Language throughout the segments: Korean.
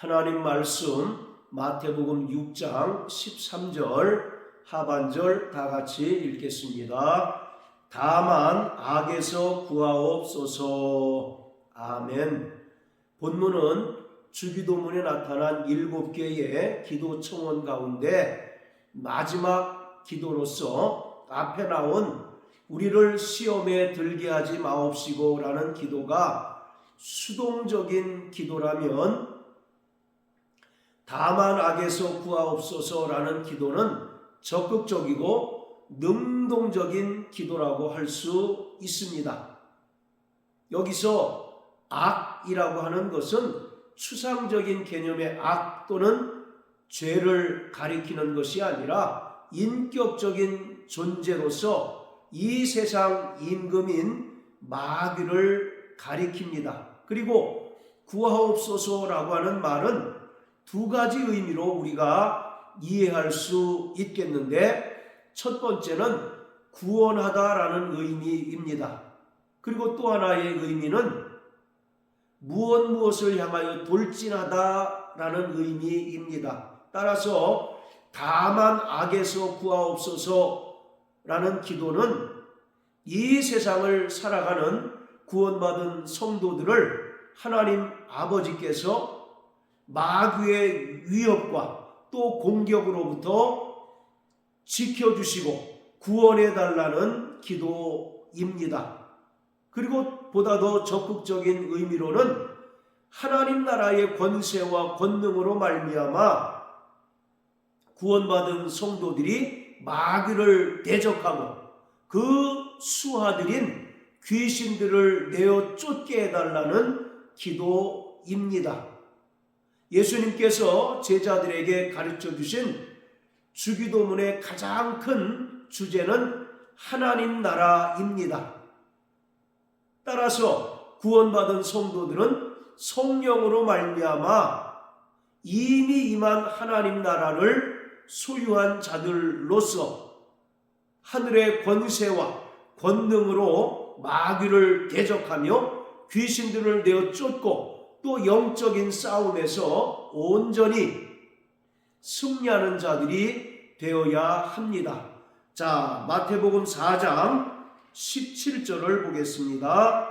하나님 말씀 마태복음 6장 13절 하반절 다 같이 읽겠습니다. 다만 악에서 구하옵소서. 아멘. 본문은 주기도문에 나타난 7개의 기도 청원 가운데 마지막 기도로서 앞에 나온 우리를 시험에 들게 하지 마옵시고 라는 기도가 수동적인 기도라면 다만 악에서 구하옵소서 라는 기도는 적극적이고 능동적인 기도라고 할 수 있습니다. 여기서 악이라고 하는 것은 추상적인 개념의 악 또는 죄를 가리키는 것이 아니라 인격적인 존재로서 이 세상 임금인 마귀를 가리킵니다. 그리고 구하옵소서라고 하는 말은 두 가지 의미로 우리가 이해할 수 있겠는데, 첫 번째는 구원하다라는 의미입니다. 그리고 또 하나의 의미는 무엇을 향하여 돌진하다라는 의미입니다. 따라서 다만 악에서 구하옵소서라는 기도는 이 세상을 살아가는 구원받은 성도들을 하나님 아버지께서 마귀의 위협과 또 공격으로부터 지켜주시고 구원해달라는 기도입니다. 그리고 보다 더 적극적인 의미로는 하나님 나라의 권세와 권능으로 말미암아 구원받은 성도들이 마귀를 대적하고 그 수하들인 귀신들을 내어 쫓게 해달라는 기도입니다. 예수님께서 제자들에게 가르쳐 주신 주기도문의 가장 큰 주제는 하나님 나라입니다. 따라서 구원받은 성도들은 성령으로 말미암아 이미 임한 하나님 나라를 소유한 자들로서 하늘의 권세와 권능으로 마귀를 대적하며 귀신들을 내어 쫓고 또 영적인 싸움에서 온전히 승리하는 자들이 되어야 합니다. 자, 마태복음 4장 17절을 보겠습니다.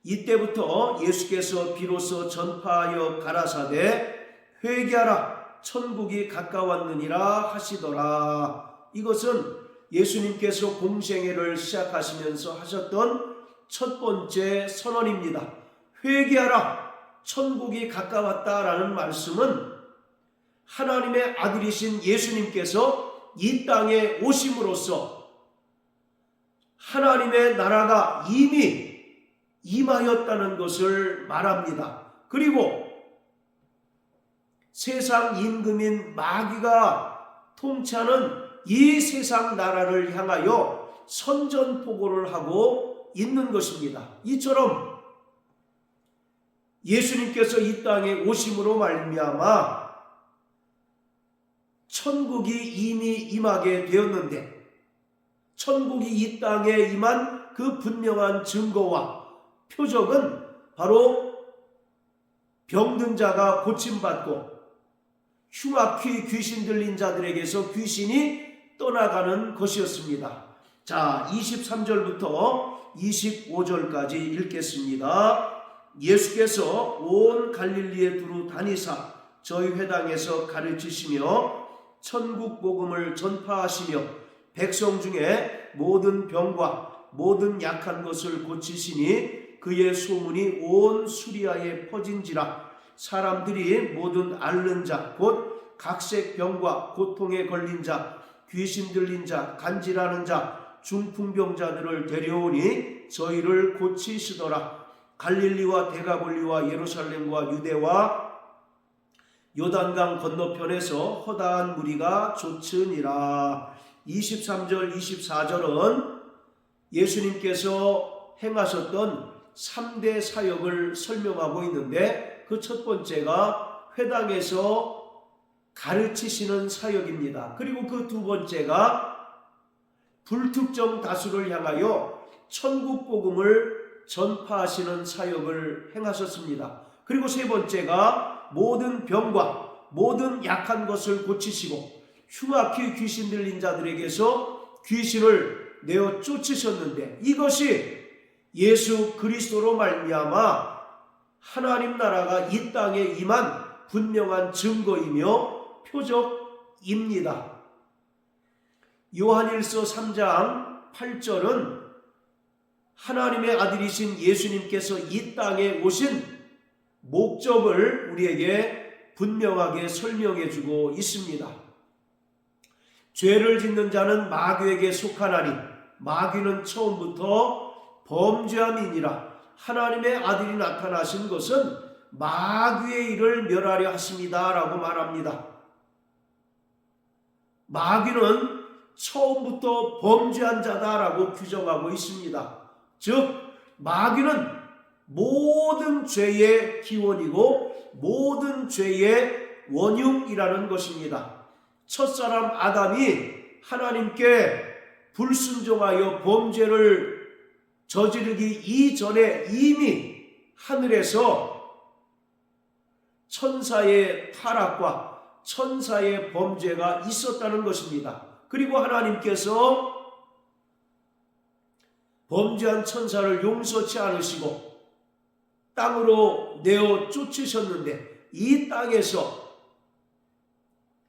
이때부터 예수께서 비로소 전파하여 가라사대 회개하라 천국이 가까웠느니라 하시더라. 이것은 예수님께서 공생애를 시작하시면서 하셨던 첫 번째 선언입니다. 회개하라 천국이 가까웠다라는 말씀은 하나님의 아들이신 예수님께서 이 땅에 오심으로써 하나님의 나라가 이미 임하였다는 것을 말합니다. 그리고 세상 임금인 마귀가 통치하는 이 세상 나라를 향하여 선전포고를 하고 있는 것입니다. 이처럼 예수님께서 이 땅에 오심으로 말미암아 천국이 이미 임하게 되었는데, 천국이 이 땅에 임한 그 분명한 증거와 표적은 바로 병든 자가 고침받고 흉악히 귀신 들린 자들에게서 귀신이 떠나가는 것이었습니다. 자, 23절부터 25절까지 읽겠습니다. 예수께서 온 갈릴리에 두루 다니사 저희 회당에서 가르치시며 천국 복음을 전파하시며 백성 중에 모든 병과 모든 약한 것을 고치시니 그의 소문이 온 수리아에 퍼진지라. 사람들이 모든 앓는 자 곧 각색 병과 고통에 걸린 자, 귀신 들린 자, 간질하는 자, 중풍병자들을 데려오니 저희를 고치시더라. 갈릴리와 데가볼리와 예루살렘과 유대와 요단강 건너편에서 허다한 무리가 좇으니라. 23절 24절은 예수님께서 행하셨던 3대 사역을 설명하고 있는데, 그 첫 번째가 회당에서 가르치시는 사역입니다. 그리고 그 두 번째가 불특정 다수를 향하여 천국 복음을 전파하시는 사역을 행하셨습니다. 그리고 세 번째가 모든 병과 모든 약한 것을 고치시고 흉악히 귀신 들린 자들에게서 귀신을 내어 쫓으셨는데, 이것이 예수 그리스도로 말미암아 하나님 나라가 이 땅에 임한 분명한 증거이며 표적입니다. 요한일서 3장 8절은 하나님의 아들이신 예수님께서 이 땅에 오신 목적을 우리에게 분명하게 설명해 주고 있습니다. 죄를 짓는 자는 마귀에게 속하나니 마귀는 처음부터 범죄함이니라. 하나님의 아들이 나타나신 것은 마귀의 일을 멸하려 하십니다 라고 말합니다. 마귀는 처음부터 범죄한 자다라고 규정하고 있습니다. 즉 마귀는 모든 죄의 기원이고 모든 죄의 원흉이라는 것입니다. 첫사람 아담이 하나님께 불순종하여 범죄를 저지르기 이전에 이미 하늘에서 천사의 타락과 천사의 범죄가 있었다는 것입니다. 그리고 하나님께서 범죄한 천사를 용서치 않으시고 땅으로 내어 쫓으셨는데, 이 땅에서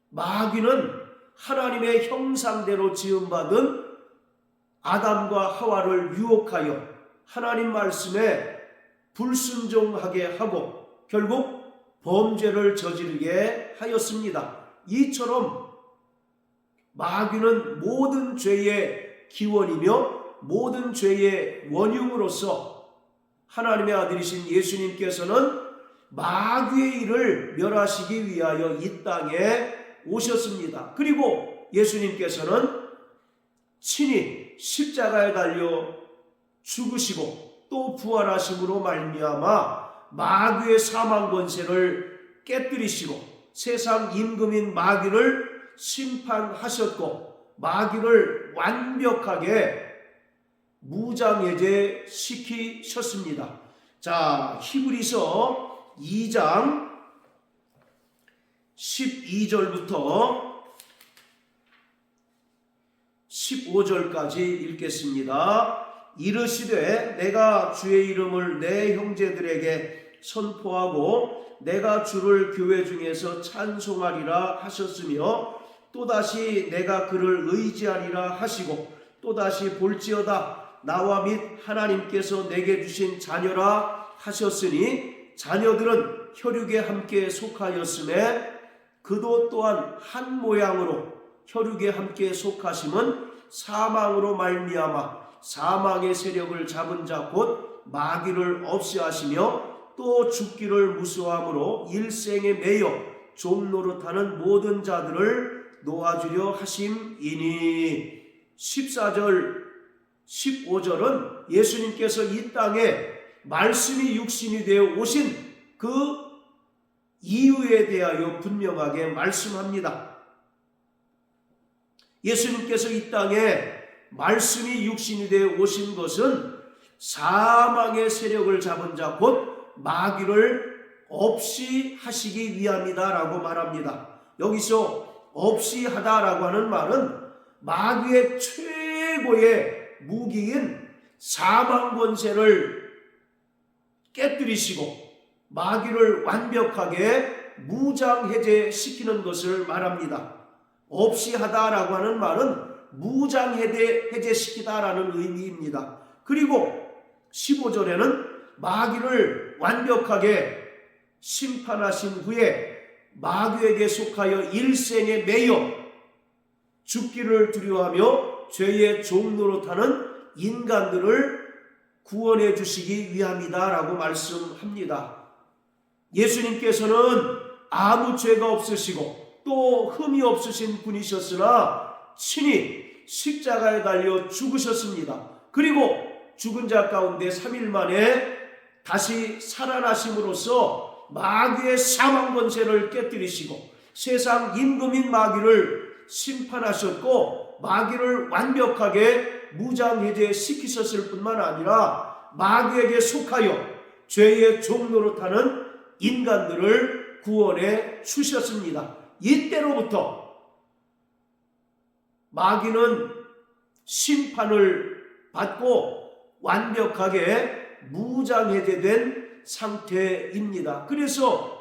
마귀는 하나님의 형상대로 지음받은 아담과 하와를 유혹하여 하나님 말씀에 불순종하게 하고 결국 범죄를 저지르게 하였습니다. 이처럼 마귀는 모든 죄의 기원이며 모든 죄의 원흉으로서 하나님의 아들이신 예수님께서는 마귀의 일을 멸하시기 위하여 이 땅에 오셨습니다. 그리고 예수님께서는 친히 십자가에 달려 죽으시고 또 부활하심으로 말미암아 마귀의 사망 권세를 깨뜨리시고 세상 임금인 마귀를 심판하셨고 마귀를 완벽하게 무장해제 시키셨습니다. 자, 히브리서 2장 12절부터 15절까지 읽겠습니다. 이르시되 내가 주의 이름을 내 형제들에게 선포하고 내가 주를 교회 중에서 찬송하리라 하셨으며 또다시 내가 그를 의지하리라 하시고 또다시 볼지어다 나와 및 하나님께서 내게 주신 자녀라 하셨으니 자녀들은 혈육에 함께 속하였음에 그도 또한 한 모양으로 혈육에 함께 속하심은 사망으로 말미암아 사망의 세력을 잡은 자 곧 마귀를 없이 하시며 또 죽기를 무수함으로 일생에 매여 종 노릇하는 모든 자들을 놓아주려 하심이니. 14절 15절은 예수님께서 이 땅에 말씀이 육신이 되어 오신 그 이유에 대하여 분명하게 말씀합니다. 예수님께서 이 땅에 말씀이 육신이 되어 오신 것은 사망의 세력을 잡은 자 곧 마귀를 없이 하시기 위함이다 라고 말합니다. 여기서 없이 하다라고 하는 말은 마귀의 최고의 무기인 사망 권세를 깨뜨리시고 마귀를 완벽하게 무장해제시키는 것을 말합니다. 없이 하다라고 하는 말은 무장해제시키다라는 의미입니다. 그리고 15절에는 마귀를 완벽하게 심판하신 후에 마귀에게 속하여 일생에 매여 죽기를 두려워하며 죄의 종 노릇하는 인간들을 구원해 주시기 위함이다 라고 말씀합니다. 예수님께서는 아무 죄가 없으시고 또 흠이 없으신 분이셨으나 친히 십자가에 달려 죽으셨습니다. 그리고 죽은 자 가운데 3일 만에 다시 살아나심으로써 마귀의 사망 권세를 깨뜨리시고 세상 임금인 마귀를 심판하셨고 마귀를 완벽하게 무장해제시키셨을 뿐만 아니라 마귀에게 속하여 죄의 종 노릇하는 인간들을 구원해 주셨습니다. 이때로부터 마귀는 심판을 받고 완벽하게 무장해제된 상태입니다. 그래서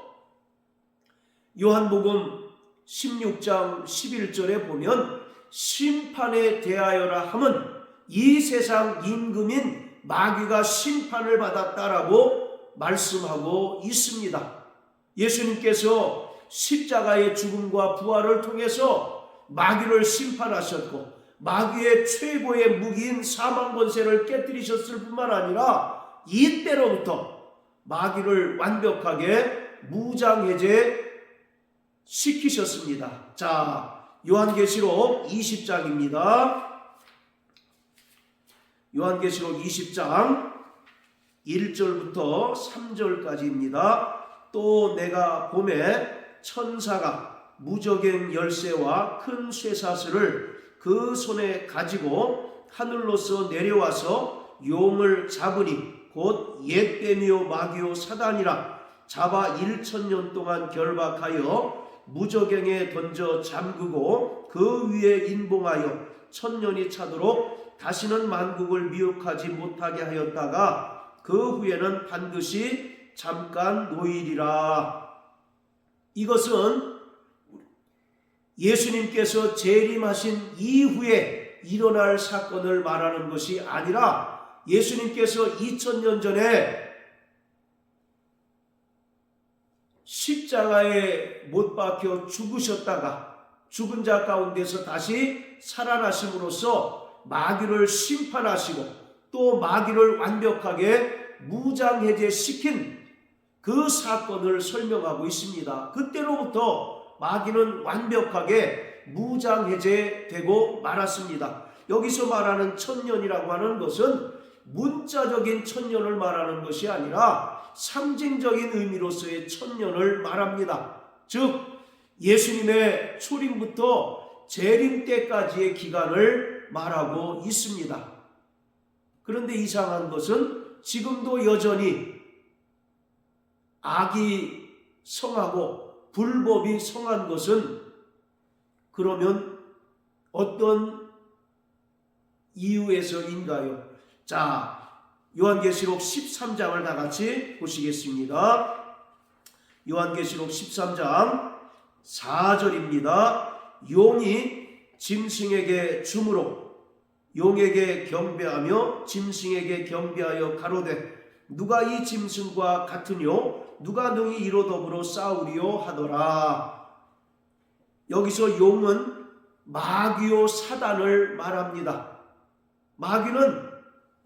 요한복음 16장 11절에 보면 심판에 대하여라 함은 이 세상 임금인 마귀가 심판을 받았다라고 말씀하고 있습니다. 예수님께서 십자가의 죽음과 부활을 통해서 마귀를 심판하셨고 마귀의 최고의 무기인 사망 권세를 깨뜨리셨을 뿐만 아니라 이때로부터 마귀를 완벽하게 무장해제 시키셨습니다. 자, 요한계시록 20장입니다. 요한계시록 20장 1절부터 3절까지입니다. 또 내가 봄에 천사가 무저갱 열쇠와 큰 쇠사슬을 그 손에 가지고 하늘로서 내려와서 용을 잡으니 곧 옛뱀이요 마귀요 사단이라 잡아 1000년 동안 결박하여 무저갱에 던져 잠그고 그 위에 인봉하여 1000년이 차도록 다시는 만국을 미혹하지 못하게 하였다가 그 후에는 반드시 잠깐 노일이라. 이것은 예수님께서 재림하신 이후에 일어날 사건을 말하는 것이 아니라 예수님께서 2000년 전에 십자가에 못 박혀 죽으셨다가 죽은 자 가운데서 다시 살아나심으로써 마귀를 심판하시고 또 마귀를 완벽하게 무장해제시킨 그 사건을 설명하고 있습니다. 그때로부터 마귀는 완벽하게 무장해제되고 말았습니다. 여기서 말하는 천년이라고 하는 것은 문자적인 천년을 말하는 것이 아니라 상징적인 의미로서의 천년을 말합니다. 즉 예수님의 초림부터 재림 때까지의 기간을 말하고 있습니다. 그런데 이상한 것은 지금도 여전히 악이 성하고 불법이 성한 것은 그러면 어떤 이유에서인가요? 자, 요한계시록 13장을 다 같이 보시겠습니다. 요한계시록 13장 4절입니다. 용이 짐승에게 주므로 용에게 경배하며 짐승에게 경배하여 가로되 누가 이 짐승과 같으뇨 누가 능히 이로 더불어 싸우리요 하더라. 여기서 용은 마귀요 사단을 말합니다. 마귀는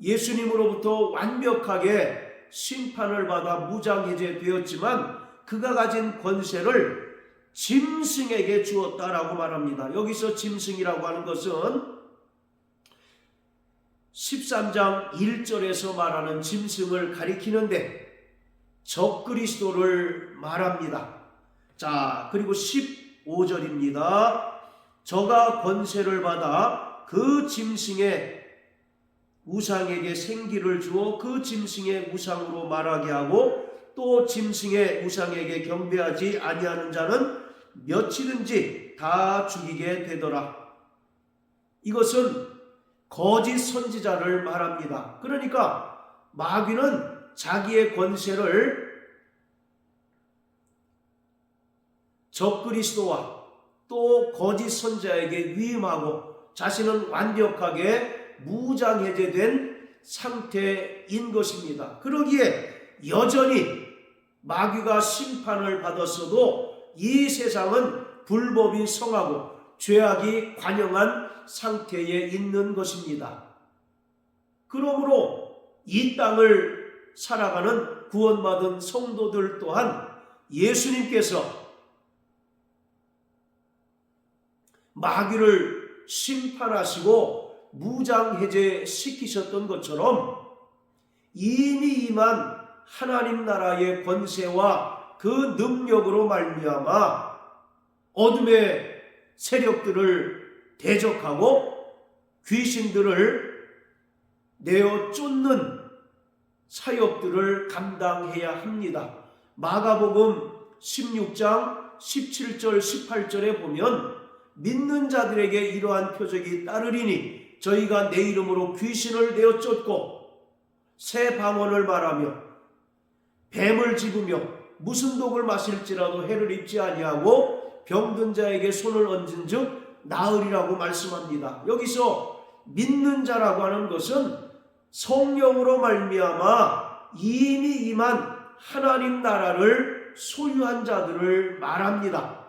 예수님으로부터 완벽하게 심판을 받아 무장해제되었지만 그가 가진 권세를 짐승에게 주었다라고 말합니다. 여기서 짐승이라고 하는 것은 13장 1절에서 말하는 짐승을 가리키는데 적그리스도를 말합니다. 자, 그리고 15절입니다. 저가 권세를 받아 그 짐승의 우상에게 생기를 주어 그 짐승의 우상으로 말하게 하고 또 짐승의 우상에게 경배하지 아니하는 자는 며칠인지 다 죽이게 되더라. 이것은 거짓 선지자를 말합니다. 그러니까 마귀는 자기의 권세를 적그리스도와 또 거짓 선지자에게 위임하고 자신은 완벽하게 무장해제된 상태인 것입니다. 그러기에 여전히 마귀가 심판을 받았어도 이 세상은 불법이 성하고 죄악이 관영한 상태에 있는 것입니다. 그러므로 이 땅을 살아가는 구원받은 성도들 또한 예수님께서 마귀를 심판하시고 무장해제시키셨던 것처럼 이미 임한 하나님 나라의 권세와 그 능력으로 말미암아 어둠의 세력들을 대적하고 귀신들을 내어 쫓는 사역들을 감당해야 합니다. 마가복음 16장 17절 18절에 보면 믿는 자들에게 이러한 표적이 따르리니 저희가 내 이름으로 귀신을 내어 쫓고 새 방언을 말하며 뱀을 집으며 무슨 독을 마실지라도 해를 입지 아니하고 병든 자에게 손을 얹은즉 나으리라고 말씀합니다. 여기서 믿는 자라고 하는 것은 성령으로 말미암아 이미 임한 하나님 나라를 소유한 자들을 말합니다.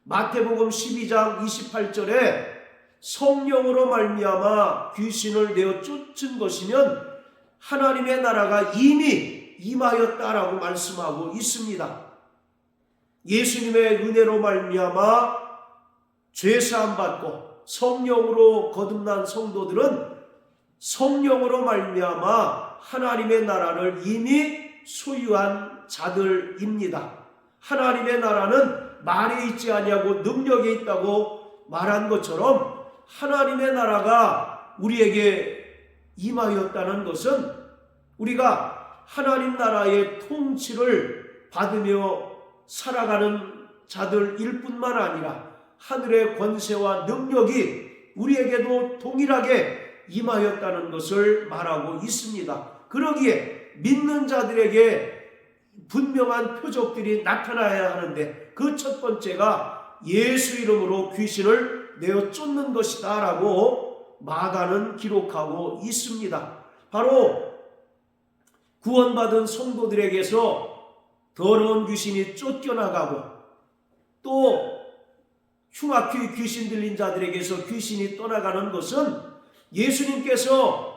마태복음 12장 28절에 성령으로 말미암아 귀신을 내어 쫓은 것이면 하나님의 나라가 이미 임하였다라고 말씀하고 있습니다. 예수님의 은혜로 말미암아 죄사함 받고 성령으로 거듭난 성도들은 성령으로 말미암아 하나님의 나라를 이미 소유한 자들입니다. 하나님의 나라는 말에 있지 아니하고 능력에 있다고 말한 것처럼 하나님의 나라가 우리에게 임하였다는 것은 우리가 하나님 나라의 통치를 받으며 살아가는 자들일 뿐만 아니라 하늘의 권세와 능력이 우리에게도 동일하게 임하였다는 것을 말하고 있습니다. 그러기에 믿는 자들에게 분명한 표적들이 나타나야 하는데 그 첫 번째가 예수 이름으로 귀신을 내어 쫓는 것이다 라고 마가는 기록하고 있습니다. 바로 구원받은 성도들에게서 더러운 귀신이 쫓겨나가고 또 흉악히 귀신 들린 자들에게서 귀신이 떠나가는 것은 예수님께서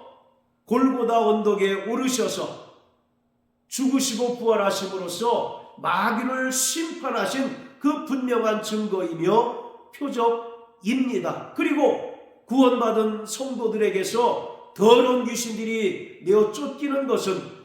골고다 언덕에 오르셔서 죽으시고 부활하심으로써 마귀를 심판하신 그 분명한 증거이며 표적입니다. 그리고 구원받은 성도들에게서 더러운 귀신들이 내어 쫓기는 것은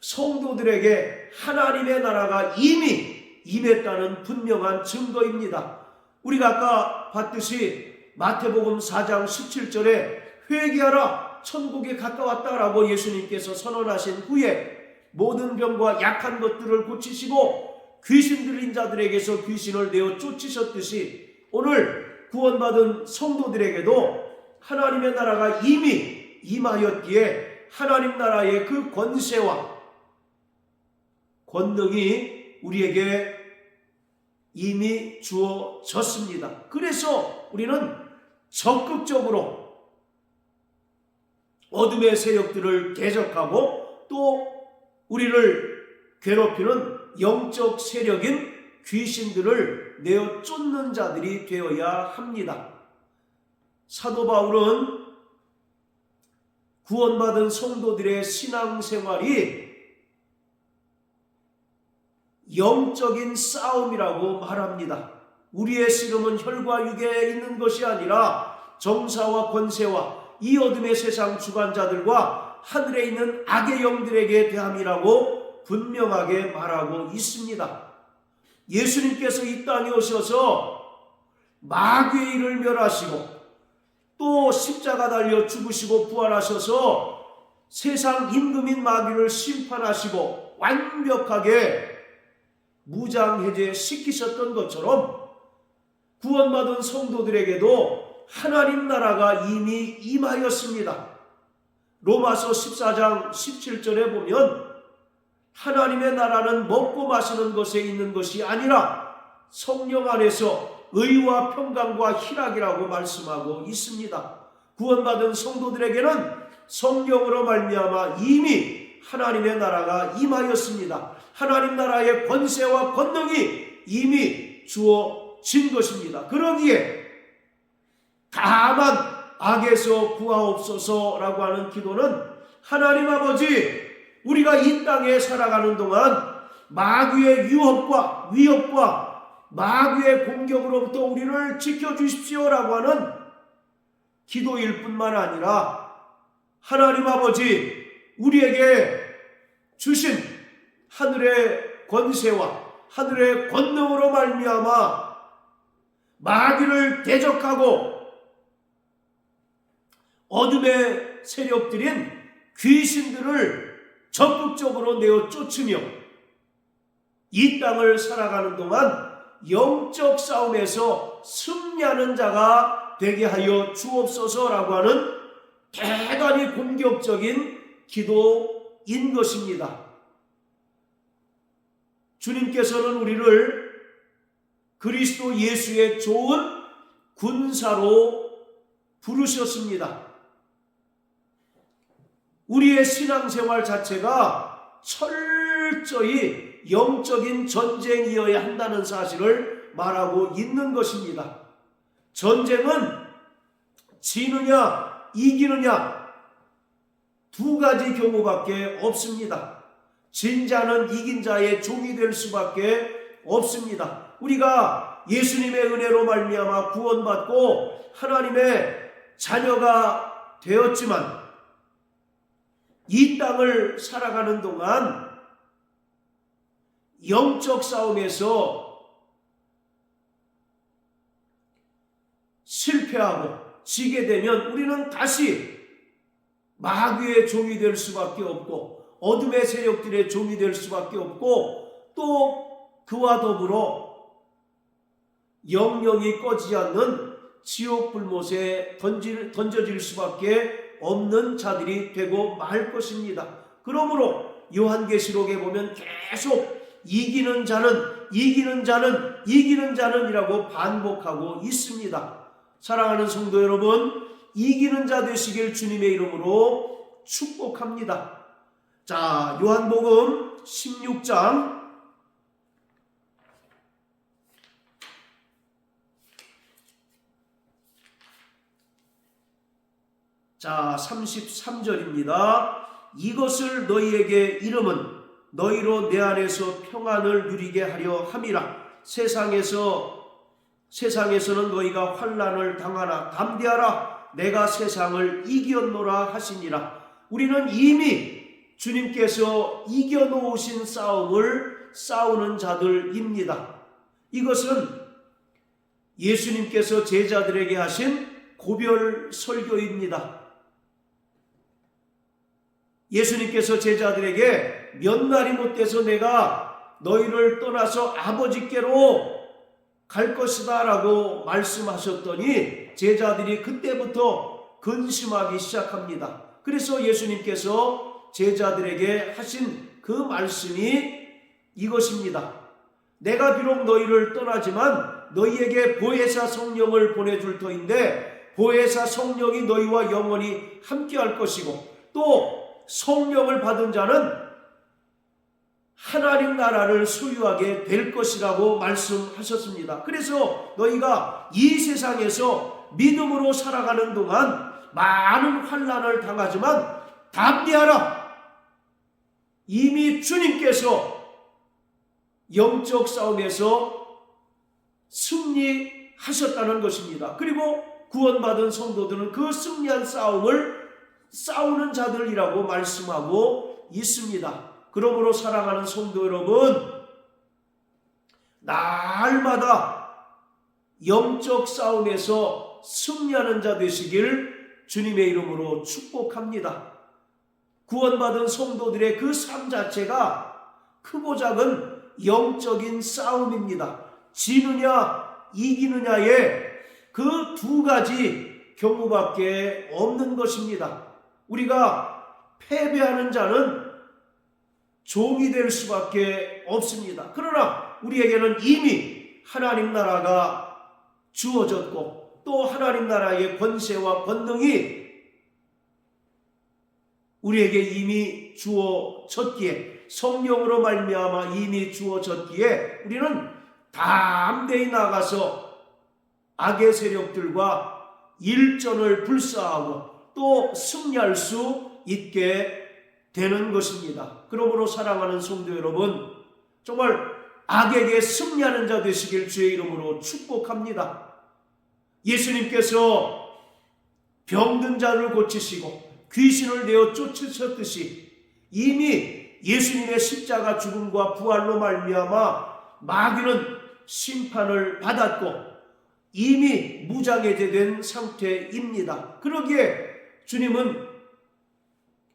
성도들에게 하나님의 나라가 이미 임했다는 분명한 증거입니다. 우리가 아까 봤듯이 마태복음 4장 17절에 회개하라 천국에 가까웠다라고 예수님께서 선언하신 후에 모든 병과 약한 것들을 고치시고 귀신 들린 자들에게서 귀신을 내어 쫓으셨듯이 오늘 구원받은 성도들에게도 하나님의 나라가 이미 임하였기에 하나님 나라의 그 권세와 권능이 우리에게 이미 주어졌습니다. 그래서 우리는 적극적으로 어둠의 세력들을 대적하고 또 우리를 괴롭히는 영적 세력인 귀신들을 내어 쫓는 자들이 되어야 합니다. 사도 바울은 구원받은 성도들의 신앙생활이 영적인 싸움이라고 말합니다. 우리의 씨름은 혈과 육에 있는 것이 아니라 정사와 권세와 이 어둠의 세상 주관자들과 하늘에 있는 악의 영들에게 대함이라고 분명하게 말하고 있습니다. 예수님께서 이 땅에 오셔서 마귀의 일을 멸하시고 또 십자가 달려 죽으시고 부활하셔서 세상 임금인 마귀를 심판하시고 완벽하게 무장해제시키셨던 것처럼 구원받은 성도들에게도 하나님 나라가 이미 임하였습니다. 로마서 14장 17절에 보면 하나님의 나라는 먹고 마시는 것에 있는 것이 아니라 성령 안에서 의와 평강과 희락이라고 말씀하고 있습니다. 구원받은 성도들에게는 성령으로 말미암아 이미 하나님의 나라가 임하였습니다. 하나님 나라의 권세와 권능이 이미 주어진 것입니다. 그러기에 다만 악에서 구하옵소서라고 하는 기도는 하나님 아버지, 우리가 이 땅에 살아가는 동안 마귀의 유혹과 위협과 마귀의 공격으로부터 우리를 지켜주십시오라고 하는 기도일 뿐만 아니라 하나님 아버지, 우리에게 주신 하늘의 권세와 하늘의 권능으로 말미암아 마귀를 대적하고 어둠의 세력들인 귀신들을 적극적으로 내어 쫓으며 이 땅을 살아가는 동안 영적 싸움에서 승리하는 자가 되게 하여 주옵소서라고 하는 대단히 공격적인 기도인 것입니다. 주님께서는 우리를 그리스도 예수의 좋은 군사로 부르셨습니다. 우리의 신앙생활 자체가 철저히 영적인 전쟁이어야 한다는 사실을 말하고 있는 것입니다. 전쟁은 지느냐 이기느냐 두 가지 경우밖에 없습니다. 진 자는 이긴 자의 종이 될 수밖에 없습니다. 우리가 예수님의 은혜로 말미암아 구원받고 하나님의 자녀가 되었지만 이 땅을 살아가는 동안 영적 싸움에서 실패하고 지게 되면 우리는 다시 마귀의 종이 될 수밖에 없고 어둠의 세력들의 종이 될 수밖에 없고 또 그와 더불어 영영이 꺼지지 않는 지옥 불못에 던져질 수밖에 없는 자들이 되고 말 것입니다. 그러므로 요한계시록에 보면 계속 이기는 자는 이라고 반복하고 있습니다. 사랑하는 성도 여러분, 이기는 자 되시길 주님의 이름으로 축복합니다. 자, 요한복음 16장 자 33절입니다. 이것을 너희에게 이름은 너희로 내 안에서 평안을 누리게 하려 함이라. 세상에서는 너희가 환난을 당하나 담대하라. 내가 세상을 이겼노라 하시니라. 우리는 이미 주님께서 이겨놓으신 싸움을 싸우는 자들입니다. 이것은 예수님께서 제자들에게 하신 고별 설교입니다. 예수님께서 제자들에게 몇 날이 못 돼서 내가 너희를 떠나서 아버지께로 갈 것이다 라고 말씀하셨더니 제자들이 그때부터 근심하기 시작합니다. 그래서 예수님께서 제자들에게 하신 그 말씀이 이것입니다. 내가 비록 너희를 떠나지만 너희에게 보혜사 성령을 보내줄 터인데 보혜사 성령이 너희와 영원히 함께할 것이고 또 성령을 받은 자는 하나님 나라를 소유하게 될 것이라고 말씀하셨습니다. 그래서 너희가 이 세상에서 믿음으로 살아가는 동안 많은 환난을 당하지만 담대하라. 이미 주님께서 영적 싸움에서 승리하셨다는 것입니다. 그리고 구원받은 성도들은 그 승리한 싸움을 싸우는 자들이라고 말씀하고 있습니다. 그러므로 사랑하는 성도 여러분, 날마다 영적 싸움에서 승리하는 자 되시길 주님의 이름으로 축복합니다. 구원받은 성도들의 그 삶 자체가 크고 작은 영적인 싸움입니다. 지느냐 이기느냐의 그 두 가지 경우밖에 없는 것입니다. 우리가 패배하는 자는 종이 될 수밖에 없습니다. 그러나 우리에게는 이미 하나님 나라가 주어졌고 또 하나님 나라의 권세와 권능이 우리에게 이미 주어졌기에 성령으로 말미암아 이미 주어졌기에 우리는 담대히 나가서 악의 세력들과 일전을 불사하고 또 승리할 수 있게 되는 것입니다. 그러므로 사랑하는 성도 여러분, 정말 악에게 승리하는 자 되시길 주의 이름으로 축복합니다. 예수님께서 병든 자를 고치시고 귀신을 내어 쫓으셨듯이 이미 예수님의 십자가 죽음과 부활로 말미암아 마귀는 심판을 받았고 이미 무장해제된 상태입니다. 그러기에 주님은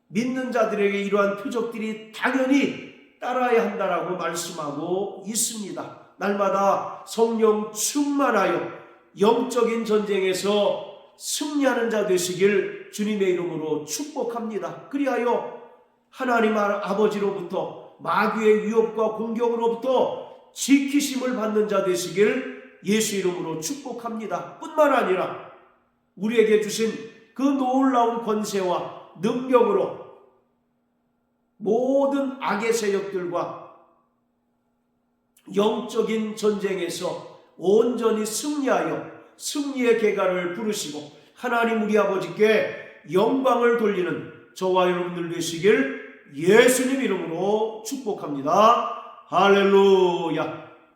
믿는 자들에게 이러한 표적들이 당연히 따라야 한다라고 말씀하고 있습니다. 날마다 성령 충만하여 영적인 전쟁에서 승리하는 자 되시길 주님의 이름으로 축복합니다. 그리하여 하나님 아버지로부터 마귀의 위협과 공격으로부터 지키심을 받는 자 되시길 예수 이름으로 축복합니다. 뿐만 아니라 우리에게 주신 그 놀라운 권세와 능력으로 모든 악의 세력들과 영적인 전쟁에서 온전히 승리하여 승리의 계가를 부르시고 하나님 우리 아버지께 영광을 돌리는 저와 여러분들 되시길 예수님 이름으로 축복합니다. 할렐루야.